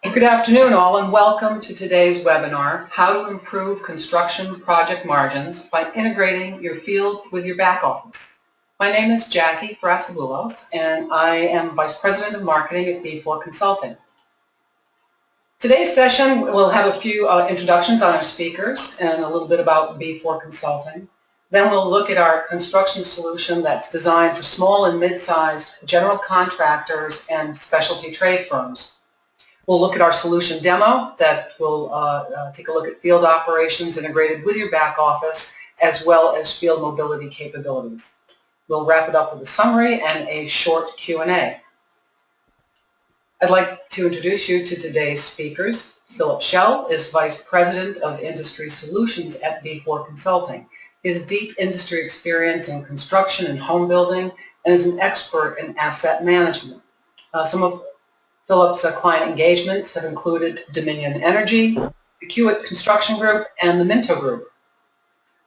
Good afternoon all, and welcome to today's webinar, How to Improve Construction Project Margins by Integrating Your Field with Your Back Office. My name is Jackie Thrasaboulos, and I am Vice President of Marketing at B4 Consulting. Today's session will have a few introductions on our speakers and a little bit about B4 Consulting. Then we'll look at our construction solution that's designed for small and mid-sized general contractors and specialty trade firms. We'll look at our solution demo that will take a look at field operations integrated with your back office as well as field mobility capabilities. We'll wrap it up with a summary and a short Q&A. I'd like to introduce you to today's speakers. Philip Schell is Vice President of Industry Solutions at B4 Consulting. His deep industry experience in construction and home building and is an expert in asset management. Some of Philip's client engagements have included Dominion Energy, the Kiewit Construction Group, and the Minto Group.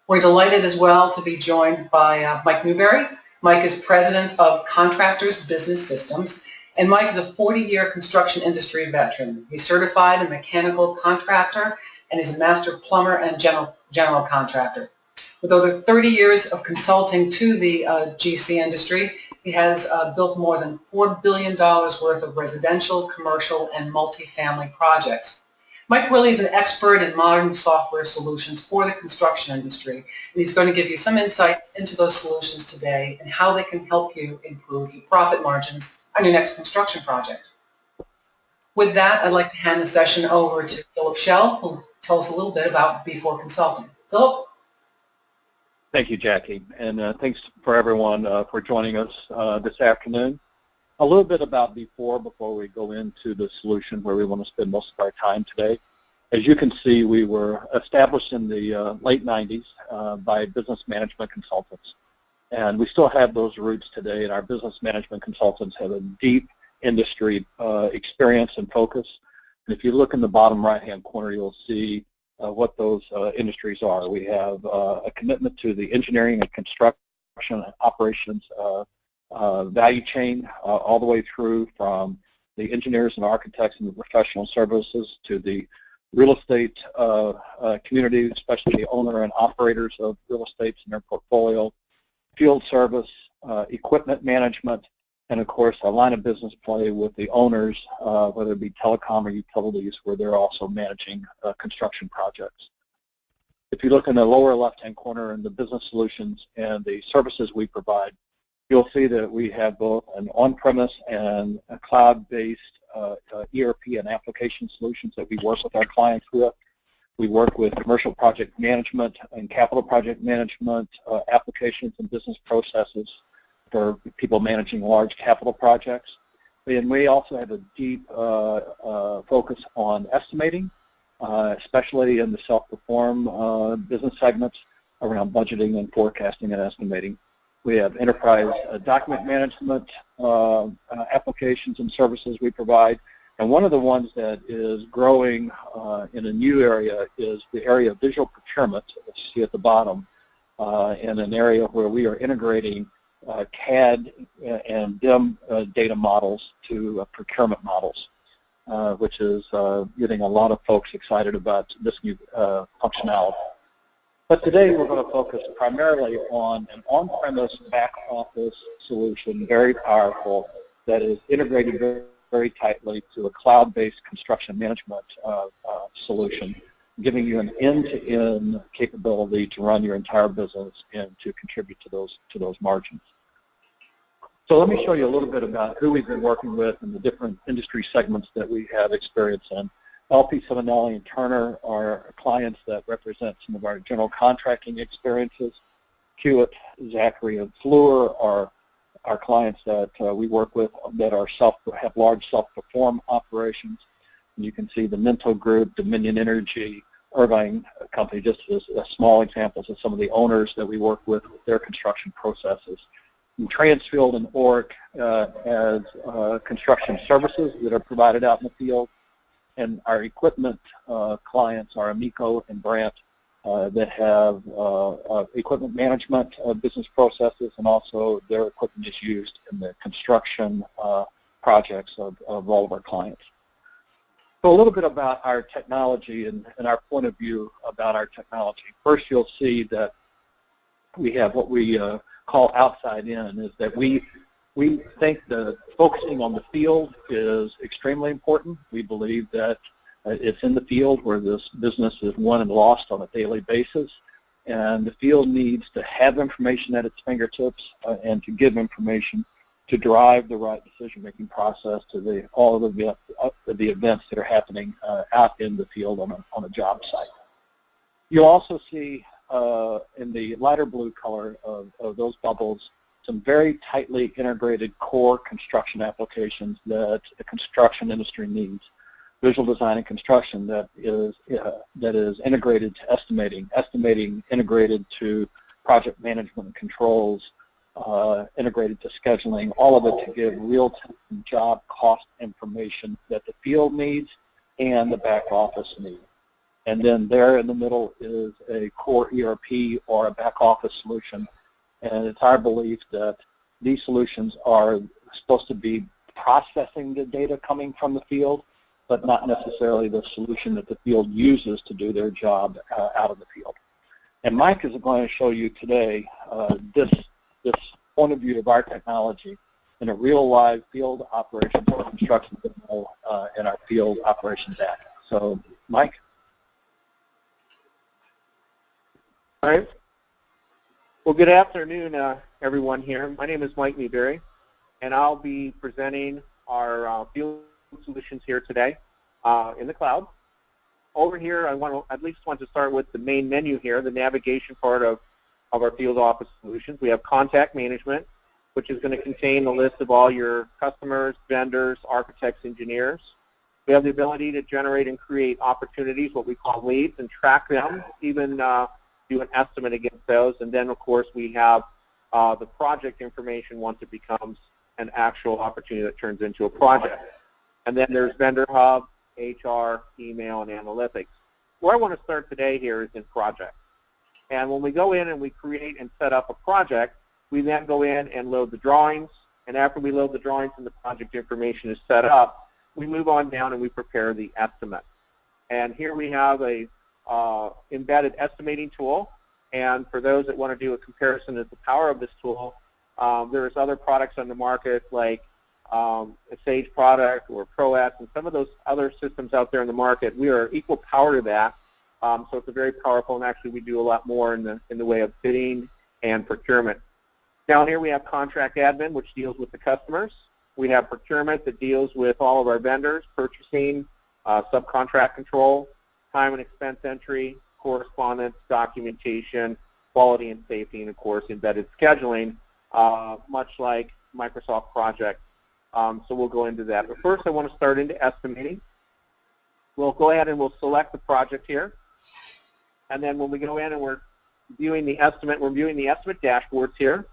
We're delighted as well to be joined by Mike Newberry. Mike is President of Contractors Business Systems, and Mike is a 40-year construction industry veteran. He's certified a mechanical contractor and is a master plumber and general contractor. With over 30 years of consulting to the GC industry, he has built more than $4 billion worth of residential, commercial, and multifamily projects. Mike really is an expert in modern software solutions for the construction industry, and he's going to give you some insights into those solutions today and how they can help you improve your profit margins on your next construction project. With that, I'd like to hand the session over to Philip Schell, who will tell us a little bit about B4 Consulting. Philip? Thank you, Jackie, and thanks for everyone for joining us this afternoon. A little bit about B4 before we go into the solution where we want to spend most of our time today. As you can see, we were established in the late 90s by business management consultants, and we still have those roots today, and our business management consultants have a deep industry experience and focus. And if you look in the bottom right-hand corner, you'll see what those industries are. We have a commitment to the engineering and construction operations value chain all the way through from the engineers and architects and the professional services to the real estate community, especially the owner and operators of real estates in their portfolio, field service, equipment management, and of course a line of business play with the owners, whether it be telecom or utilities, where they're also managing construction projects. If you look in the lower left-hand corner in the business solutions and the services we provide, you'll see that we have both an on-premise and a cloud-based ERP and application solutions that we work with our clients with. We work with commercial project management and capital project management applications and business processes for people managing large capital projects. And we also have a deep focus on estimating, especially in the self-perform business segments around budgeting and forecasting and estimating. We have enterprise document management applications and services we provide. And one of the ones that is growing in a new area is the area of visual procurement, that you see at the bottom, in an area where we are integrating CAD and BIM data models to procurement models, which is getting a lot of folks excited about this new functionality. But today we're going to focus primarily on an on-premise back office solution, very powerful, that is integrated very tightly to a cloud-based construction management solution, giving you an end-to-end capability to run your entire business and to contribute to those margins. So let me show you a little bit about who we've been working with and the different industry segments that we have experience in. LP Simonelli and Turner are clients that represent some of our general contracting experiences. Kiewit, Zachary, and Fluor are our clients that we work with that have large self-perform operations. And you can see the Minto Group, Dominion Energy, Irvine Company, just as small examples of some of the owners that we work with their construction processes. And Transfield and Oric as construction services that are provided out in the field. And our equipment clients are Amico and Brandt that have equipment management business processes, and also their equipment is used in the construction projects of all of our clients. So a little bit about our technology and our point of view about our technology. First, you'll see that we have what we call outside in, is that we think that focusing on the field is extremely important. We believe that it's in the field where this business is won and lost on a daily basis, and the field needs to have information at its fingertips and to give information to drive the right decision-making process to all of the events that are happening out in the field on a job site. You'll also see in the lighter blue color of those bubbles some very tightly integrated core construction applications that the construction industry needs. Visual design and construction that is integrated to estimating integrated to project management and controls, integrated to scheduling, all of it to give real-time job cost information that the field needs and the back office needs. And then there in the middle is a core ERP or a back office solution, and it's our belief that these solutions are supposed to be processing the data coming from the field, but not necessarily the solution that the field uses to do their job out of the field. And Mike is going to show you today this point of view of our technology in a real live field operations or construction demo in our field operations act. So, Mike? All right. Well, good afternoon, everyone here. My name is Mike Newberry, and I'll be presenting our field solutions here today in the cloud. Over here, I at least want to start with the main menu here, the navigation part of our field office solutions. We have contact management, which is going to contain a list of all your customers, vendors, architects, engineers. We have the ability to generate and create opportunities, what we call leads, and track them, even do an estimate against those. And then, of course, we have the project information once it becomes an actual opportunity that turns into a project. And then there's Vendor Hub, HR, email, and analytics. Where I want to start today here is in projects. And when we go in and we create and set up a project, we then go in and load the drawings. And after we load the drawings and the project information is set up, we move on down and we prepare the estimate. And here we have a embedded estimating tool. And for those that want to do a comparison of the power of this tool, there's other products on the market like a Sage product or ProEst and some of those other systems out there in the market. We are equal power to that. So it's a very powerful, and actually we do a lot more in the way of bidding and procurement. Down here we have contract admin, which deals with the customers. We have procurement that deals with all of our vendors, purchasing, subcontract control, time and expense entry, correspondence, documentation, quality and safety, and of course embedded scheduling, much like Microsoft Project. So we'll go into that. But first I want to start into estimating. We'll go ahead and we'll select the project here. And then when we go in and we're viewing the estimate, we're viewing the estimate dashboards here.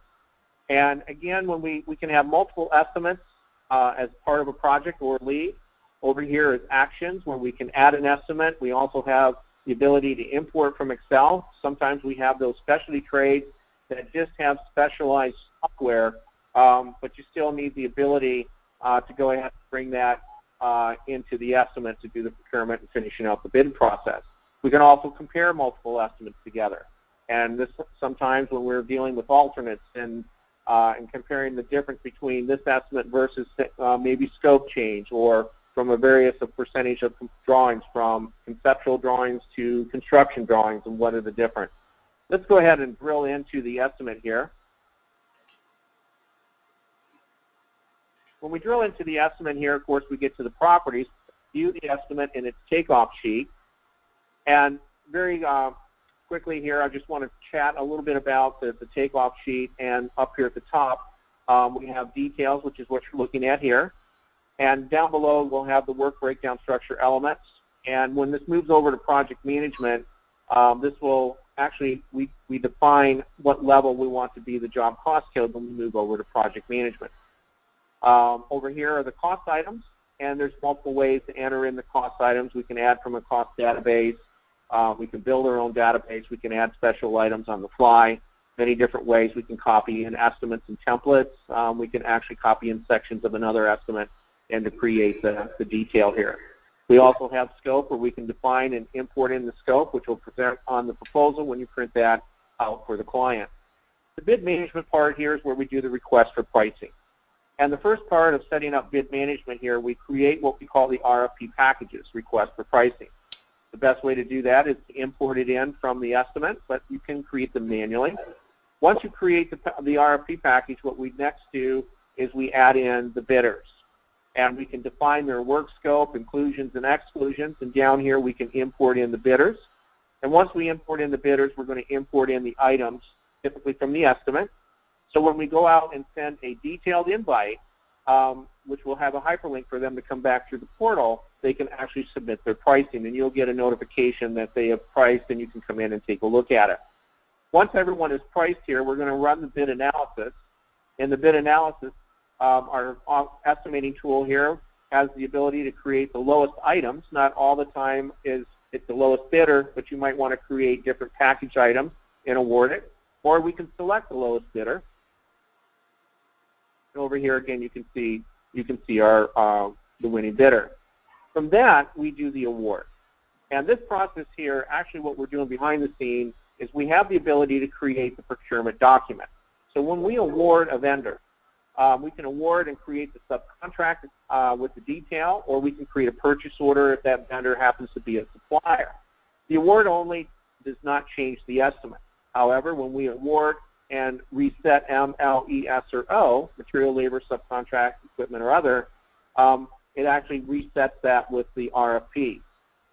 And again, when we can have multiple estimates as part of a project or lead. Over here is actions where we can add an estimate. We also have the ability to import from Excel. Sometimes we have those specialty trades that just have specialized software, but you still need the ability to go ahead and bring that into the estimate to do the procurement and finishing out the bid process. We can also compare multiple estimates together. And this sometimes when we're dealing with alternates and comparing the difference between this estimate versus maybe scope change or from a various percentage of drawings from conceptual drawings to construction drawings and what are the difference. Let's go ahead and drill into the estimate here. When we drill into the estimate here, of course, we get to the properties, view the estimate in its takeoff sheet. And very quickly here, I just want to chat a little bit about the takeoff sheet. And up here at the top, we have details, which is what you're looking at here. And down below, we'll have the work breakdown structure elements. And when this moves over to project management, this will actually, we define what level we want to be the job cost code when we move over to project management. Over here are the cost items, and there's multiple ways to enter in the cost items. We can add from a cost database. We can build our own database. We can add special items on the fly. Many different ways we can copy in estimates and templates. We can actually copy in sections of another estimate and to create the detail here. We also have scope where we can define and import in the scope, which will present on the proposal when you print that out for the client. The bid management part here is where we do the request for pricing. And the first part of setting up bid management here, we create what we call the RFP packages, request for pricing. The best way to do that is to import it in from the estimate, but you can create them manually. Once you create the RFP package, what we next do is we add in the bidders. And we can define their work scope, inclusions and exclusions, and down here we can import in the bidders. And once we import in the bidders, we're going to import in the items, typically from the estimate. So when we go out and send a detailed invite, which will have a hyperlink for them to come back through the portal, they can actually submit their pricing, and you'll get a notification that they have priced, and you can come in and take a look at it. Once everyone is priced here, we're going to run the bid analysis. In the bid analysis, our estimating tool here has the ability to create the lowest items. Not all the time is it the lowest bidder, but you might want to create different package items and award it. Or we can select the lowest bidder. And over here again, you can see our the winning bidder. From that, we do the award. And this process here, actually what we're doing behind the scenes is we have the ability to create the procurement document. So when we award a vendor, we can award and create the subcontract with the detail, or we can create a purchase order if that vendor happens to be a supplier. The award only does not change the estimate. However, when we award and reset M, L, E, S, or O, material, labor, subcontract, equipment, or other, it actually resets that with the RFP.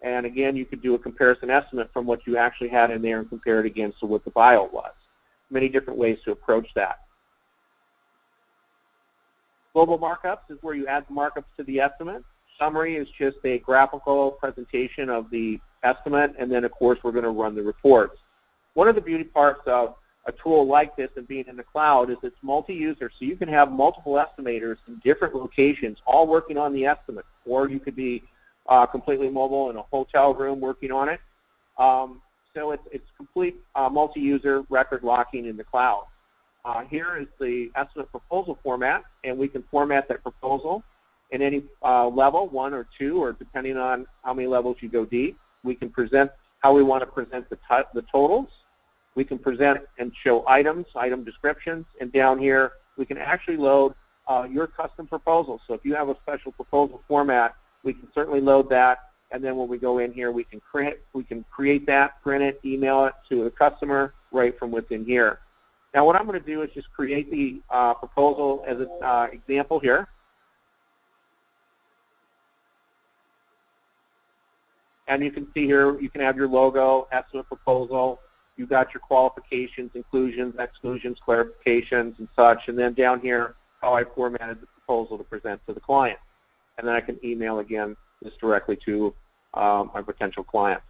And again, you could do a comparison estimate from what you actually had in there and compare it against what the buyout was. Many different ways to approach that. Global markups is where you add the markups to the estimate. Summary is just a graphical presentation of the estimate, and then of course we're going to run the reports. One of the beauty parts of a tool like this and being in the cloud is it's multi-user, so you can have multiple estimators in different locations all working on the estimate, or you could be completely mobile in a hotel room working on it. So it's complete multi-user record locking in the cloud. Here is the estimate proposal format, and we can format that proposal in any level, 1 or 2, or depending on how many levels you go deep. We can present how we want to present the totals. We can present and show items, item descriptions, and down here we can actually load your custom proposal. So if you have a special proposal format, we can certainly load that, and then when we go in here, we can create that, print it, email it to the customer right from within here. Now what I'm going to do is just create the proposal as an example here. And you can see here, you can have your logo, estimate proposal. You've got your qualifications, inclusions, exclusions, clarifications, and such. And then down here, how I formatted the proposal to present to the client. And then I can email, again, this directly to my potential client.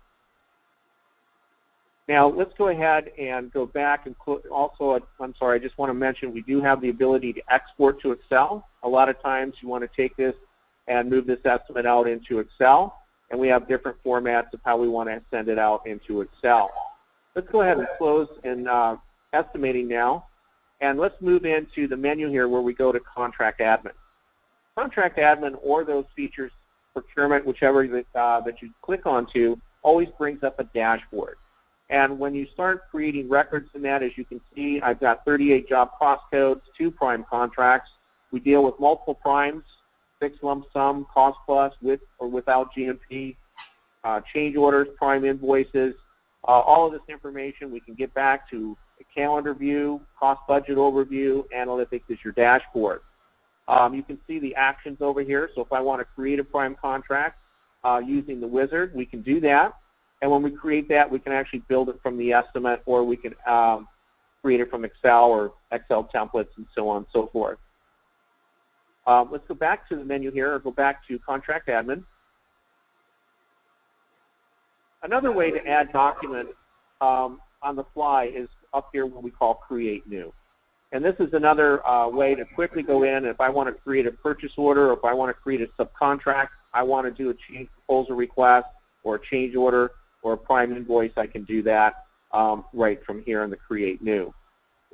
Now, let's go ahead and go back and also, I'm sorry, I just want to mention we do have the ability to export to Excel. A lot of times you want to take this and move this estimate out into Excel, and we have different formats of how we want to send it out into Excel. Let's go ahead and close in estimating now, and let's move into the menu here where we go to contract admin. Contract admin, or those features, procurement, whichever that you click onto, always brings up a dashboard. And when you start creating records in that, as you can see, I've got 38 job cost codes, 2 prime contracts. We deal with multiple primes, fixed lump sum, cost plus, with or without GMP, change orders, prime invoices. All of this information we can get back to a calendar view, cost budget overview, analytics is your dashboard. You can see the actions over here. So if I want to create a prime contract using the wizard, we can do that. And when we create that, we can actually build it from the estimate, or we can create it from Excel or Excel templates and so on and so forth. Let's go back to the menu here, or go back to contract admin. Another way to add documents on the fly is up here what we call create new. And this is another way to quickly go in. If I want to create a purchase order, or if I want to create a subcontract, I want to do a change proposal request or a change order or a prime invoice, I can do that right from here in the create new.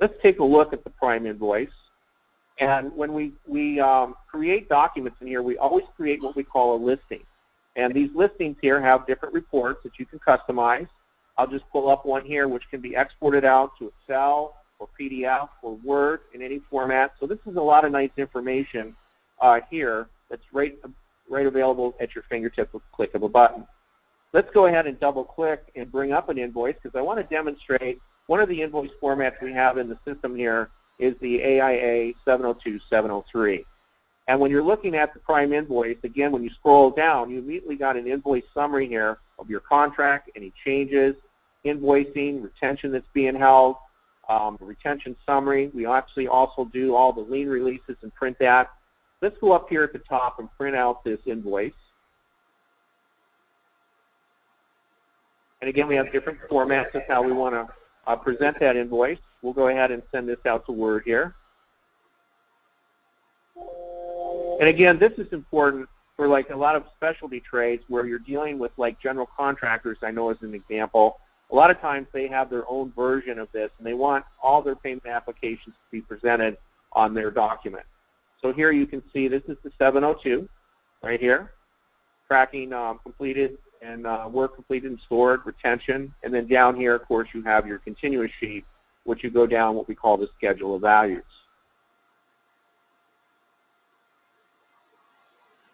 Let's take a look at the prime invoice. And when we create documents in here, we always create what we call a listing. And these listings here have different reports that you can customize. I'll just pull up one here which can be exported out to Excel or PDF or Word in any format. So this is a lot of nice information here that's right available at your fingertip with a click of a button. Let's go ahead and double click and bring up an invoice because I want to demonstrate one of the invoice formats we have in the system here is the AIA 702-703. And when you're looking at the prime invoice, again, when you scroll down, you immediately got an invoice summary here of your contract, any changes, invoicing, retention that's being held, retention summary. We actually also do all the lien releases and print that. Let's go up here at the top and print out this invoice. And again, we have different formats of how we want to present that invoice. We'll go ahead and send this out to Word here. And again, this is important for like a lot of specialty trades where you're dealing with like general contractors, I know as an example. A lot of times they have their own version of this and they want all their payment applications to be presented on their document. So here you can see this is the 702 right here, tracking completed and work completed and stored, retention, and then down here, of course, you have your continuous sheet, which you go down what we call the schedule of values.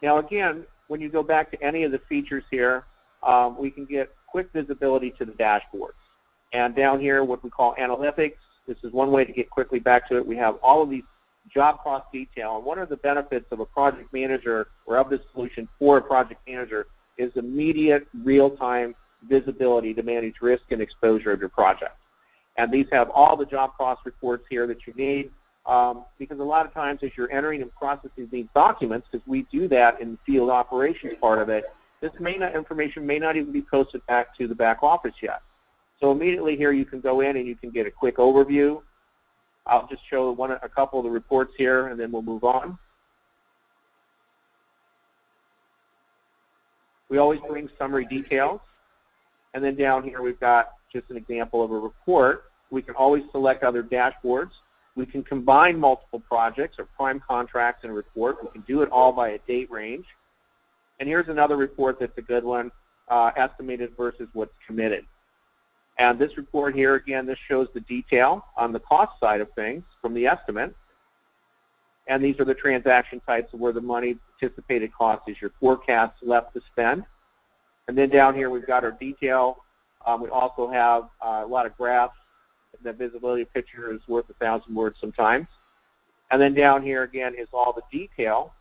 Now again, when you go back to any of the features here, we can get quick visibility to the dashboards. And down here, what we call analytics, this is one way to get quickly back to it. We have all of these job cost detail. And one of the benefits of a project manager or of this solution for a project manager is immediate real-time visibility to manage risk and exposure of your project. And these have all the job cost reports here that you need because a lot of times as you're entering and processing these documents, because we do that in the field operations part of it, this information may not even be posted back to the back office yet. So immediately here you can go in and you can get a quick overview. I'll just show a couple of the reports here and then we'll move on. We always bring summary details. And then down here we've got just an example of a report. We can always select other dashboards. We can combine multiple projects or prime contracts in a report. We can do it all by a date range. And here's another report that's a good one, estimated versus what's committed. And this report here, again, this shows the detail on the cost side of things from the estimate. And these are the transaction types of where the money anticipated cost is your forecast left to spend. And then down here we've got our detail. We also have a lot of graphs. The visibility picture is worth 1,000 words sometimes. And then down here again is all the detail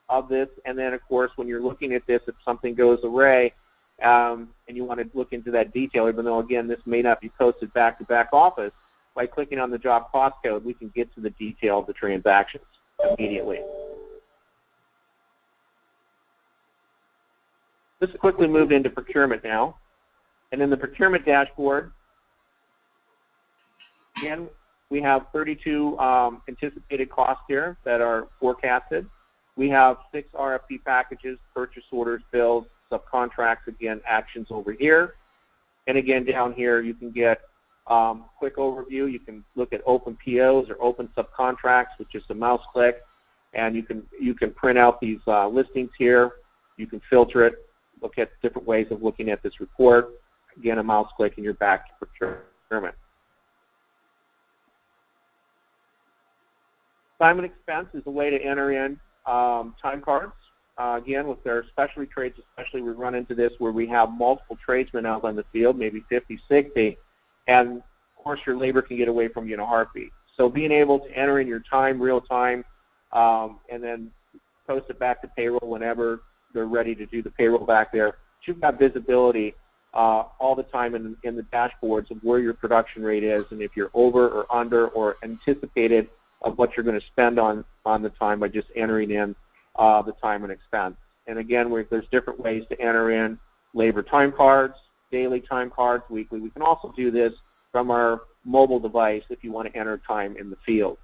of this. And then of course when you're looking at this, if something goes awry and you want to look into that detail, even though again this may not be posted back to back office, by clicking on the job cost code we can get to the detail of the transactions immediately. Let's quickly move into procurement now. And in the procurement dashboard, again, we have 32 anticipated costs here that are forecasted. We have 6 RFP packages, purchase orders, bills, subcontracts, again, actions over here. And again, down here you can get quick overview. You can look at open POs or open subcontracts with just a mouse click. And you can print out these listings here. You can filter it, look at different ways of looking at this report. Again, a mouse click and you're back to procurement. Time and expense is a way to enter in time cards. Again, with our specialty trades especially, we run into this where we have multiple tradesmen out on the field, maybe 50, 60, and of course your labor can get away from you in a heartbeat. So being able to enter in your time real time and then post it back to payroll whenever they're ready to do the payroll back there, you've got visibility all the time in the dashboards of where your production rate is and if you're over or under or anticipated of what you're going to spend on the time by just entering in the time and expense. And again, there's different ways to enter in labor time cards, daily time cards, weekly. We can also do this from our mobile device if you want to enter time in the field.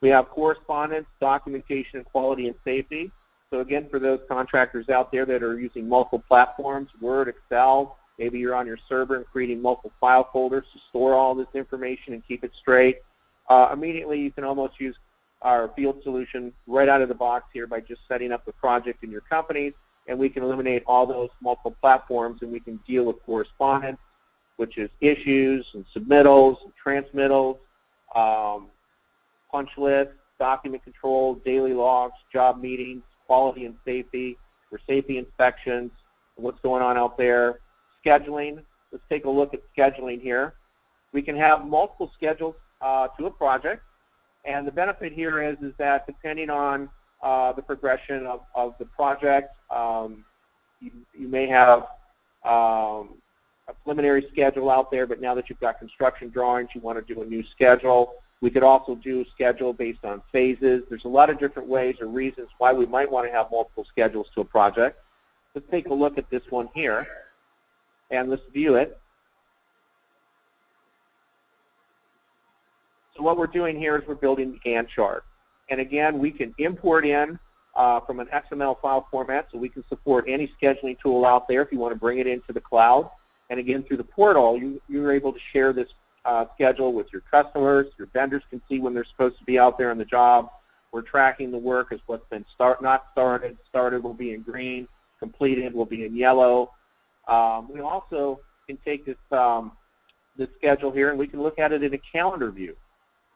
We have correspondence, documentation, quality, and safety. So again, for those contractors out there that are using multiple platforms, Word, Excel, maybe you're on your server and creating multiple file folders to store all this information and keep it straight. Immediately you can almost use our field solution right out of the box here by just setting up the project in your company, and we can eliminate all those multiple platforms, and we can deal with correspondence, which is issues and submittals and transmittals, punch lists, document control, daily logs, job meetings, quality and safety, for safety inspections, what's going on out there, scheduling. Let's take a look at scheduling here. We can have multiple schedules to a project, and the benefit here is that depending on the progression of the project, you may have a preliminary schedule out there, but now that you've got construction drawings, you want to do a new schedule. We could also do a schedule based on phases. There's a lot of different ways or reasons why we might want to have multiple schedules to a project. Let's take a look at this one here, and let's view it. So what we're doing here is we're building the Gantt chart. And again, we can import in from an XML file format, so we can support any scheduling tool out there if you want to bring it into the cloud. And again, through the portal, you're able to share this schedule with your customers. Your vendors can see when they're supposed to be out there on the job. We're tracking the work as what's been not started. Started will be in green. Completed will be in yellow. We also can take this schedule here, and we can look at it in a calendar view.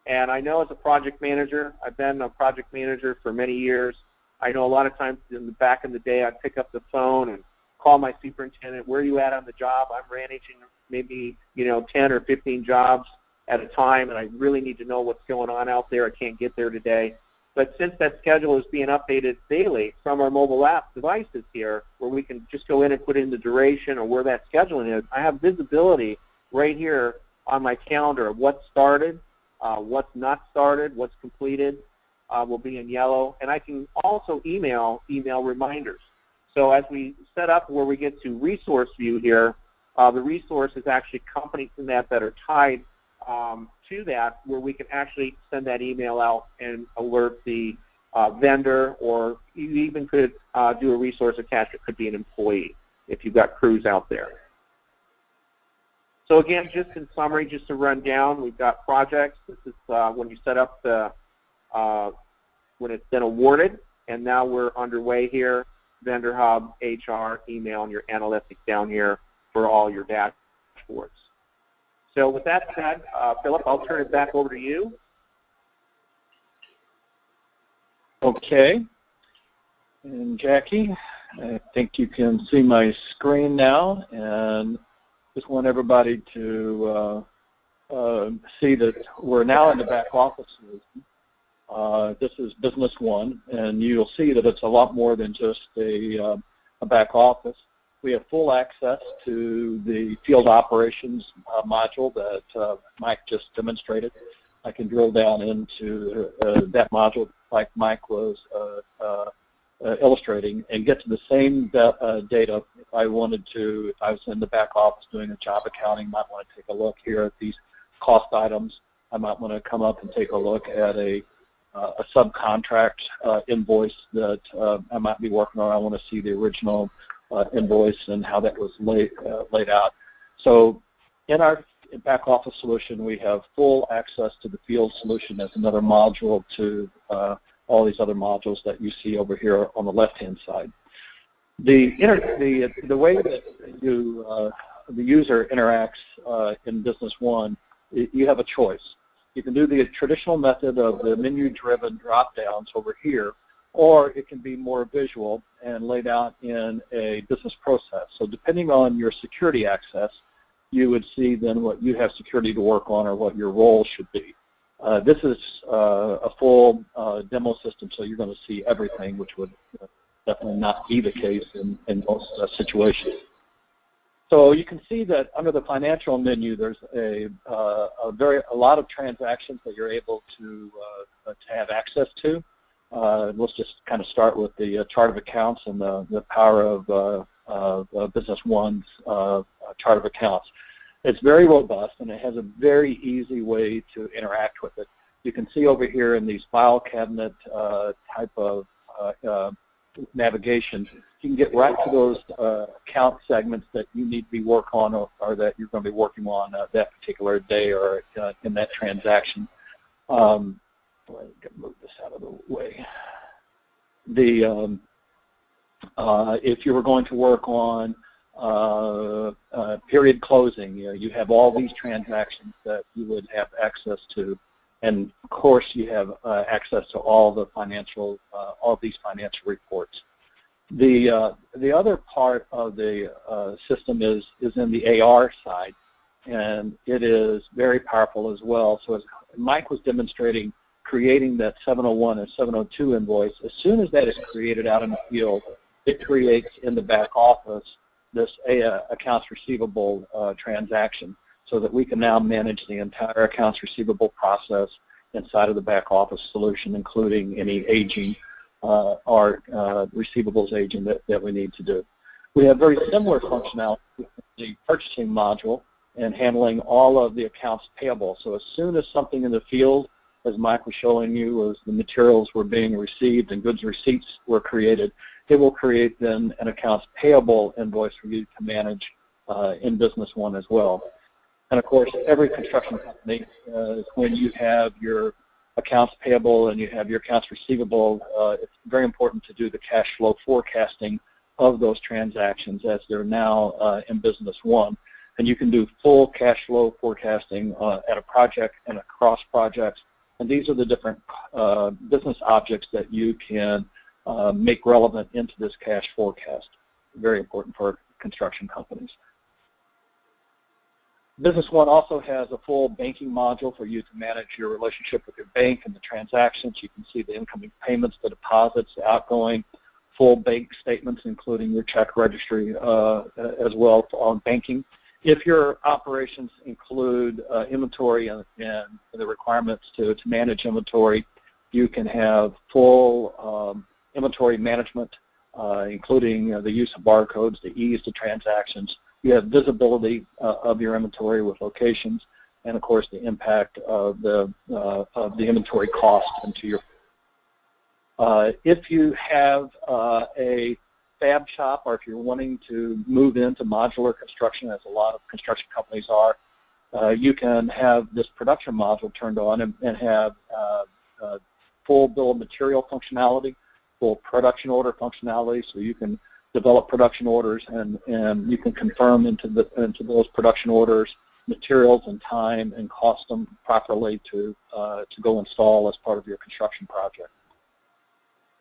And I know as a project manager, I've been a project manager for many years. I know a lot of times back in the day, I'd pick up the phone and call my superintendent, where are you at on the job? I'm managing maybe 10 or 15 jobs at a time, and I really need to know what's going on out there. I can't get there today. But since that schedule is being updated daily from our mobile app devices here, where we can just go in and put in the duration or where that scheduling is, I have visibility right here on my calendar of what's started, what's not started, what's completed will be in yellow, and I can also email reminders. So as we set up where we get to resource view here, the resource is actually companies in that are tied to that, where we can actually send that email out and alert the vendor, or you even could do a resource attachment. Could be an employee if you've got crews out there. So again, just in summary, just to run down, we've got projects. This is when you set up when it's been awarded, and now we're underway here. Vendor Hub, HR, email, and your analytics down here for all your dashboards. So with that said, Philip, I'll turn it back over to you. Okay. And Jackie, I think you can see my screen now, and just want everybody to see that we're now in the back office solution. This is Business One, and you'll see that it's a lot more than just a back office. We have full access to the field operations module that Mike just demonstrated. I can drill down into that module like Mike was illustrating and get to the same data if I wanted to. If I was in the back office doing a job accounting, might want to take a look here at these cost items. I might want to come up and take a look at a subcontract invoice that I might be working on. I want to see the original invoice and how that was laid out. So in our back office solution, we have full access to the field solution as another module to all these other modules that you see over here on the left-hand side. The way that the user interacts in Business One, you have a choice. You can do the traditional method of the menu-driven drop-downs over here, or it can be more visual and laid out in a business process. So depending on your security access, you would see then what you have security to work on or what your role should be. This is a full demo system, so you're going to see everything, which would definitely not be the case in most situations. So you can see that under the financial menu, there's a lot of transactions that you're able to have access to. Let's just kind of start with the chart of accounts and the power of Business One's chart of accounts. It's very robust, and it has a very easy way to interact with it. You can see over here in these file cabinet type of navigation, you can get right to those account segments that you need to be working on or that you're going to be working on that particular day or in that transaction. Move this out of the way. If you were going to work on period closing, you have all these transactions that you would have access to, and of course you have access to all the financial, all these financial reports. The other part of the system is in the AR side, and it is very powerful as well. So as Mike was demonstrating, creating that 701 and 702 invoice, as soon as that is created out in the field, it creates in the back office this accounts receivable transaction, so that we can now manage the entire accounts receivable process inside of the back office solution, including any aging or receivables aging that we need to do. We have very similar functionality with the purchasing module and handling all of the accounts payable. So as soon as something in the field, as Mike was showing you, as the materials were being received and goods receipts were created, it will create then an accounts payable invoice for you to manage in Business One as well. And of course, every construction company, when you have your accounts payable and you have your accounts receivable, it's very important to do the cash flow forecasting of those transactions as they're now in Business One. And you can do full cash flow forecasting at a project and across projects. And these are the different business objects that you can make relevant into this cash forecast. Very important for construction companies. Business One also has a full banking module for you to manage your relationship with your bank and the transactions. You can see the incoming payments, the deposits, the outgoing, full bank statements, including your check registry as well on banking. If your operations include inventory and the requirements to manage inventory, you can have full inventory management, including the use of barcodes to ease the transactions. You have visibility of your inventory with locations, and of course the impact of the inventory cost into your. If you have a fab shop, or if you're wanting to move into modular construction, as a lot of construction companies are, you can have this production module turned on and have full bill of material functionality, full production order functionality, so you can develop production orders and you can confirm into those production orders materials and time and cost them properly to go install as part of your construction project.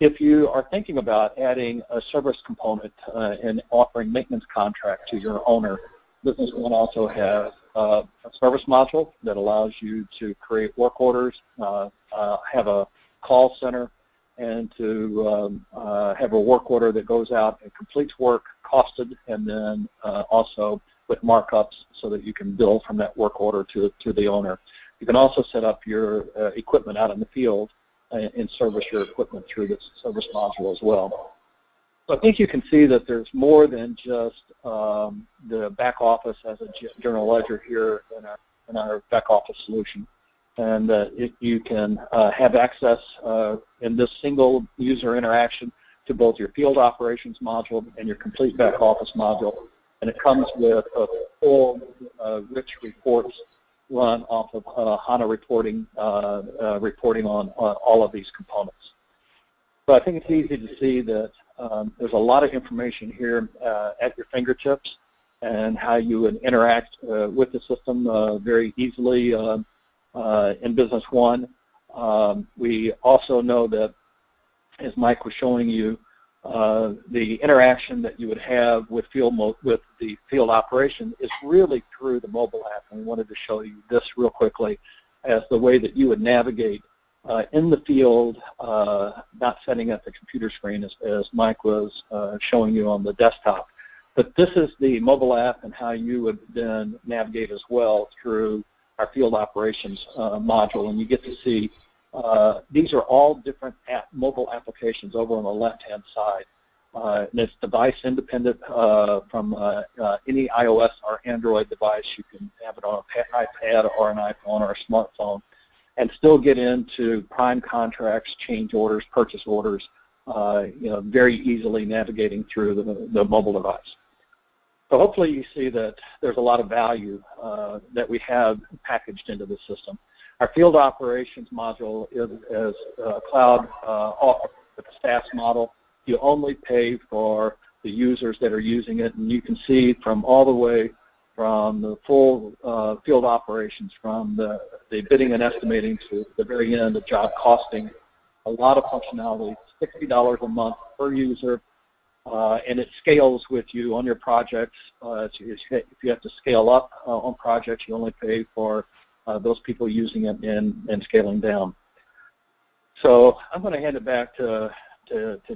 If you are thinking about adding a service component and offering maintenance contract to your owner, Business One also has a service module that allows you to create work orders, have a call center, and to have a work order that goes out and completes work, costed, and then also with markups so that you can bill from that work order to the owner. You can also set up your equipment out in the field and service your equipment through this service module as well. So I think you can see that there's more than just the back office as a general ledger here in our back office solution. And you can have access in this single user interaction to both your field operations module and your complete back office module. And it comes with a full rich reports run off of HANA reporting, reporting on all of these components. So I think it's easy to see that there's a lot of information here at your fingertips and how you would interact with the system very easily in Business One. We also know that, as Mike was showing you, the interaction that you would have with the field operation is really through the mobile app, and we wanted to show you this real quickly as the way that you would navigate in the field, not setting up the computer screen as Mike was showing you on the desktop. But this is the mobile app and how you would then navigate as well through our field operations module, and you get to see these are all different mobile applications over on the left-hand side. And it's device independent from any iOS or Android device. You can have it on an iPad or an iPhone or a smartphone and still get into prime contracts, change orders, purchase orders, very easily navigating through the mobile device. So hopefully you see that there's a lot of value that we have packaged into the system. Our field operations module is a cloud offer with a SaaS model. You only pay for the users that are using it, and you can see from all the way from the full field operations, from the bidding and estimating to the very end, the job costing, a lot of functionality, $60 a month per user, and it scales with you on your projects. If you have to scale up on projects, you only pay for those people using it and scaling down. So I'm going to hand it back to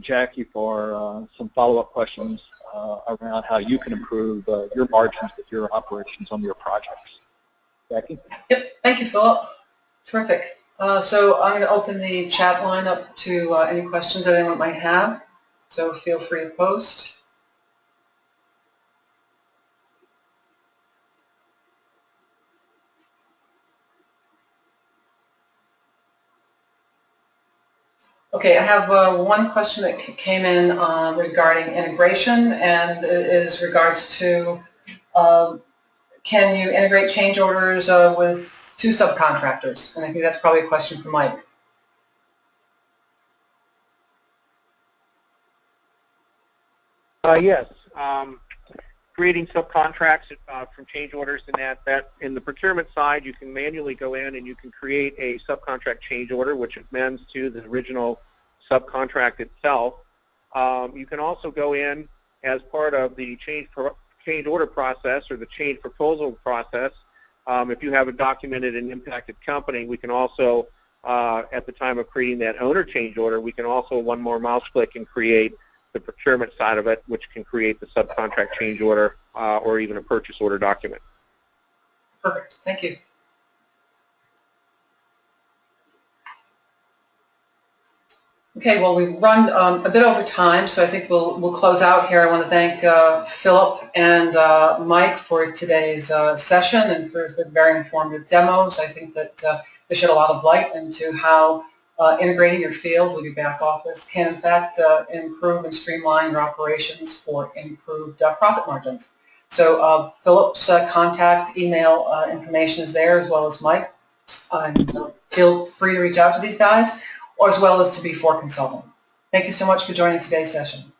Jackie for some follow-up questions around how you can improve your margins with your operations on your projects. Jackie? Yep, thank you, Philip. Terrific. So I'm going to open the chat line up to any questions that anyone might have. So feel free to post. Okay, I have one question that came in regarding integration, and it is regards to can you integrate change orders with two subcontractors? And I think that's probably a question for Mike. Yes. Creating subcontracts from change orders, and that in the procurement side, you can manually go in and you can create a subcontract change order, which amends to the original subcontract itself. You can also go in as part of the change order process or the change proposal process. If you have a documented and impacted company, we can also, at the time of creating that owner change order, we can also one more mouse click and create the procurement side of it, which can create the subcontract change order or even a purchase order document. Perfect. Thank you. Okay, well, we've run a bit over time, so I think we'll close out here. I want to thank Philip and Mike for today's session and for the very informative demos. I think that they shed a lot of light into how integrating your field with your back office can, in fact, improve and streamline your operations for improved profit margins. So Philip's contact email information is there, as well as Mike. Feel free to reach out to these guys, or as well as to B4 Consulting. Thank you so much for joining today's session.